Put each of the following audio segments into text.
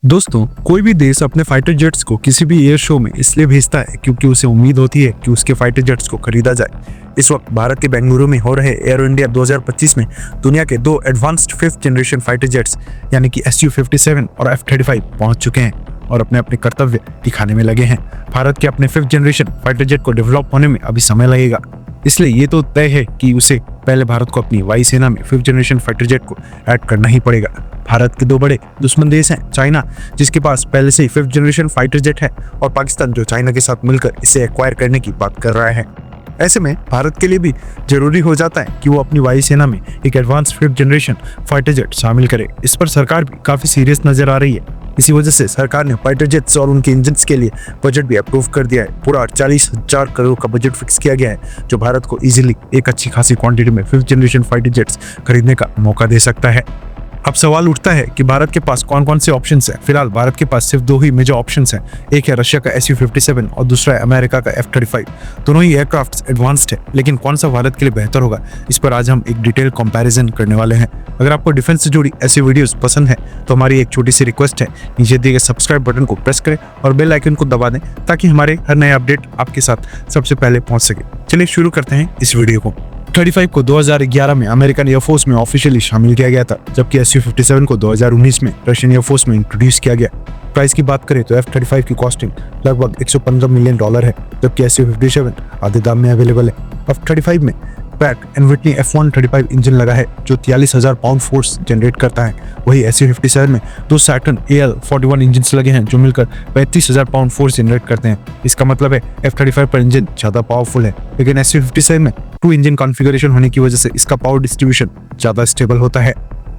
दोस्तों, कोई भी देश अपने फाइटर जेट्स को किसी भी एयर शो में इसलिए भेजता है क्योंकि उसे उम्मीद होती है कि उसके फाइटर जेट्स को खरीदा जाए। इस वक्त भारत के बेंगलुरु में हो रहे एरो इंडिया 2025 में दुनिया के दो advanced 5th generation fighter jets यानी कि Su-57 और F-35 पहुंच चुके हैं और अपने अपने कर्तव्य दिखाने में लगे हैं। भारत के अपने 5th जनरेशन फाइटर जेट को डेवलप होने में अभी समय लगेगा, इसलिए ये तो तय है कि उसे पहले भारत को अपनी वायुसेना में 5th जनरेशन फाइटर जेट को ऐड करना ही पड़ेगा। भारत के दो बड़े दुश्मन देश हैं, चाइना जिसके पास पहले से ही 5th जनरेशन फाइटर जेट है और पाकिस्तान जो चाइना के साथ मिलकर इसे एक्वायर करने की बात कर रहा है। ऐसे में भारत के लिए भी जरूरी हो जाता है कि वो अपनी वायुसेना में एक advance 5th generation fighter jet शामिल करे। इस पर सरकार भी काफी सीरियस नजर आ रही है। इसी वजह से सरकार ने फाइटर जेट्स और उनके इंजन के लिए बजट भी अप्रूव कर दिया है। पूरा 40,000 करोड़ का बजट फिक्स किया गया है, जो भारत को इजीली एक अच्छी खासी क्वांटिटी में 5th जनरेशन फाइटर जेट्स खरीदने का मौका दे सकता है। अब सवाल उठता है कि भारत के पास कौन कौन से ऑप्शंस हैं। फिलहाल भारत के पास सिर्फ दो ही मेजर ऑप्शंस हैं। एक है रशिया का Su-57 और दूसरा है अमेरिका का F-35। दोनों ही एयरक्राफ्ट्स एडवांस्ड है, लेकिन कौन सा भारत के लिए बेहतर होगा, इस पर आज हम एक डिटेल कंपैरिजन करने वाले हैं। अगर आपको डिफेंस से जुड़ी ऐसी वीडियोस पसंद है तो हमारी एक छोटी सी रिक्वेस्ट है, नीचे दिए गए सब्सक्राइब बटन को प्रेस करें और बेल आइकन को दबा दें ताकि हमारे हर नए अपडेट आपके साथ सबसे पहले पहुंच सके। चलिए शुरू करते हैं इस वीडियो को। F-35 को 2011 में अमेरिकन एयरफोर्स में ऑफिशियली शामिल किया गया था, जबकि Su-57 को 2019 में रशियन एयरफोर्स में इंट्रोड्यूस किया गया। प्राइस की बात करें तो F-35 की कॉस्टिंग लगभग $115 मिलियन है, जबकि Su-57 आधे दाम में अवेलेबल है। F-35 में PAT and Whitney F135 engine लगा है जो 43,000 पाउंड फोर्स जनरेट करता है। वही Su-57 में दो सैटर्न AL-41 इंजन लगे हैं जो मिलकर 35,000 पाउंड फोर्स जनरेट करते हैं। इसका मतलब है F-35 पर इंजन ज्यादा पावरफुल है, लेकिन Su-57 में 2 इंजन कॉन्फ़िगरेशन होने की वजह से इसका पावर डिस्ट्रीब्यूशन ज्यादा स्टेबल होता है।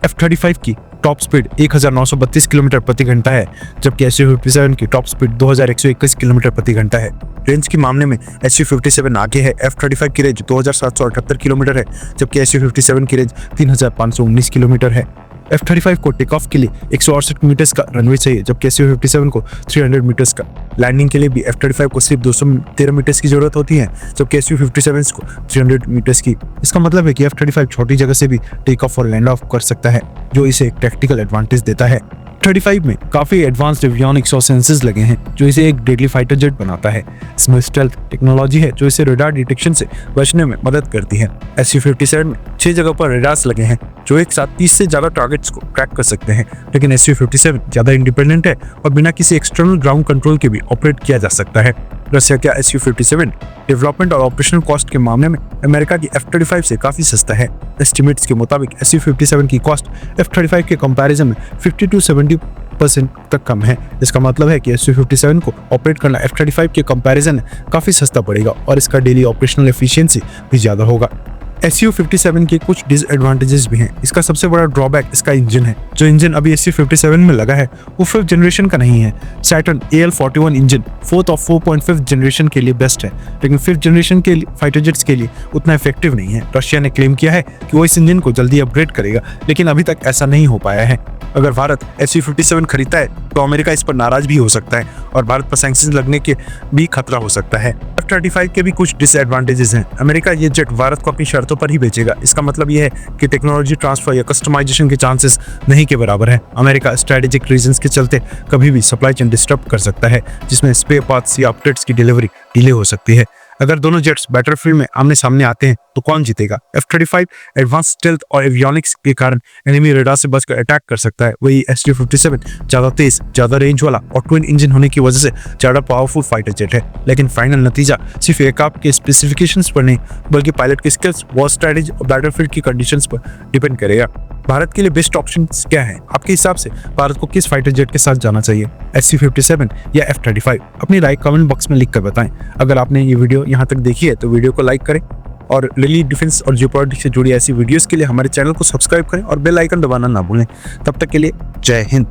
F-35 की टॉप स्पीड 1932 किलोमीटर प्रति घंटा है, जबकि Su-57 की टॉप स्पीड 2121 किलोमीटर प्रति घंटा है। रेंज के मामले में Su-57 आगे है। F-35 की रेंज 2778 किलोमीटर है, जबकि Su-57 की रेंज 3519 किलोमीटर है। F-35 को टेक ऑफ के लिए 168 मीटर्स का रनवे चाहिए, जबकि Su-57 को 300 मीटर्स का। लैंडिंग के लिए भी F-35 को सिर्फ 213 मीटर्स की जरूरत होती है, जबकि Su-57 को 300 मीटर्स की। इसका मतलब है कि F-35 छोटी जगह से भी टेक ऑफ और लैंड ऑफ कर सकता है, जो इसे एक टैक्टिकल एडवांटेज देता है। F-35 में काफी एडवांस्ड एवियोनिक्स और सेंसर्स लगे हैं, जो इसे एक डेडली फाइटर जेट बनाता है। इसमें स्टेल्थ टेक्नोलॉजी है जो इसे रडार डिटेक्शन से बचने में मदद करती है। Su-57 में 6 जगह पर रडार्स लगे हैं जो एक साथ 30 से ज्यादा टारगेट्स को ट्रैक कर सकते हैं, लेकिन Su-57 ज्यादा इंडिपेंडेंट है और बिना किसी एक्सटर्नल ग्राउंड कंट्रोल के भी ऑपरेट किया जा सकता है। रशिया का Su-57 डेवलपमेंट और ऑपरेशनल कॉस्ट के मामले में अमेरिका की F-35 से काफी सस्ता है। एस्टिमेट्स के मुताबिक Su-57 की कॉस्ट F-35 के कंपैरिजन में 50 to 70% तक कम है। इसका मतलब है कि Su-57 को ऑपरेट करना F-35 के कंपैरिजन में काफी सस्ता पड़ेगा और इसका डेली ऑपरेशनल एफिशिएंसी भी ज्यादा होगा। Su-57 के कुछ डिसएडवांटेजेस भी हैं। इसका सबसे बड़ा ड्रॉबैक इसका इंजन है। जो इंजन अभी Su-57 में लगा है वो 5th जनरेशन का नहीं है। सैटर्न AL-41 इंजन 4th और 4.5 जनरेशन के लिए बेस्ट है, लेकिन 5th जनरेशन के फाइटर जेट्स के लिए उतना इफेक्टिव नहीं है। रशिया ने क्लेम किया है कि वो इस इंजन को जल्दी अपग्रेड करेगा, लेकिन अभी तक ऐसा नहीं हो पाया है। अगर भारत Su-57 खरीदता है तो अमेरिका इस पर नाराज भी हो सकता है और भारत पर सैंक्शंस लगने के भी खतरा हो सकता है। F-35 के भी कुछ डिसएडवांटेजेस हैं। अमेरिका ये जेट भारत को अपनी शर्तों पर ही बेचेगा। इसका मतलब यह है कि टेक्नोलॉजी ट्रांसफर या कस्टमाइजेशन के चांसेस नहीं के बराबर है। अमेरिका स्ट्रेटेजिक रीजंस के चलते कभी भी सप्लाई चेन डिस्टर्ब कर सकता है, जिसमें स्पेयर पार्ट्स या अपडेट्स की डिलीवरी डिले हो सकती है। अगर दोनों जेट्स बैटलफील्ड में आमने सामने आते हैं तो कौन जीतेगा? F-35 एडवांस स्टेल्थ और एवियोनिक्स के कारण एनिमी रडार से बचकर अटैक कर सकता है। वही Su-57 ज्यादा तेज, ज्यादा रेंज वाला और ट्विन इंजन होने की वजह से ज्यादा पावरफुल फाइटर जेट है। लेकिन फाइनल नतीजा सिर्फ एयरक्राफ्ट के स्पेसिफिकेशंस पर नहीं, बल्कि पायलट के स्किल्स, वॉर स्ट्रेटेजी और बैटलफील्ड की कंडीशंस पर डिपेंड करेगा। भारत के लिए बेस्ट ऑप्शंस क्या है? आपके हिसाब से भारत को किस फाइटर जेट के साथ जाना चाहिए, Su-57 या F-35? अपनी राय कमेंट बॉक्स में लिख कर बताएं। अगर आपने ये वीडियो यहाँ तक देखी है तो वीडियो को लाइक करें और रिली डिफेंस और जियोपॉलिटिक्स से जुड़ी ऐसी वीडियोस के लिए हमारे चैनल को सब्सक्राइब करें और बेल आइकन दबाना ना भूलें। तब तक के लिए जय हिंद।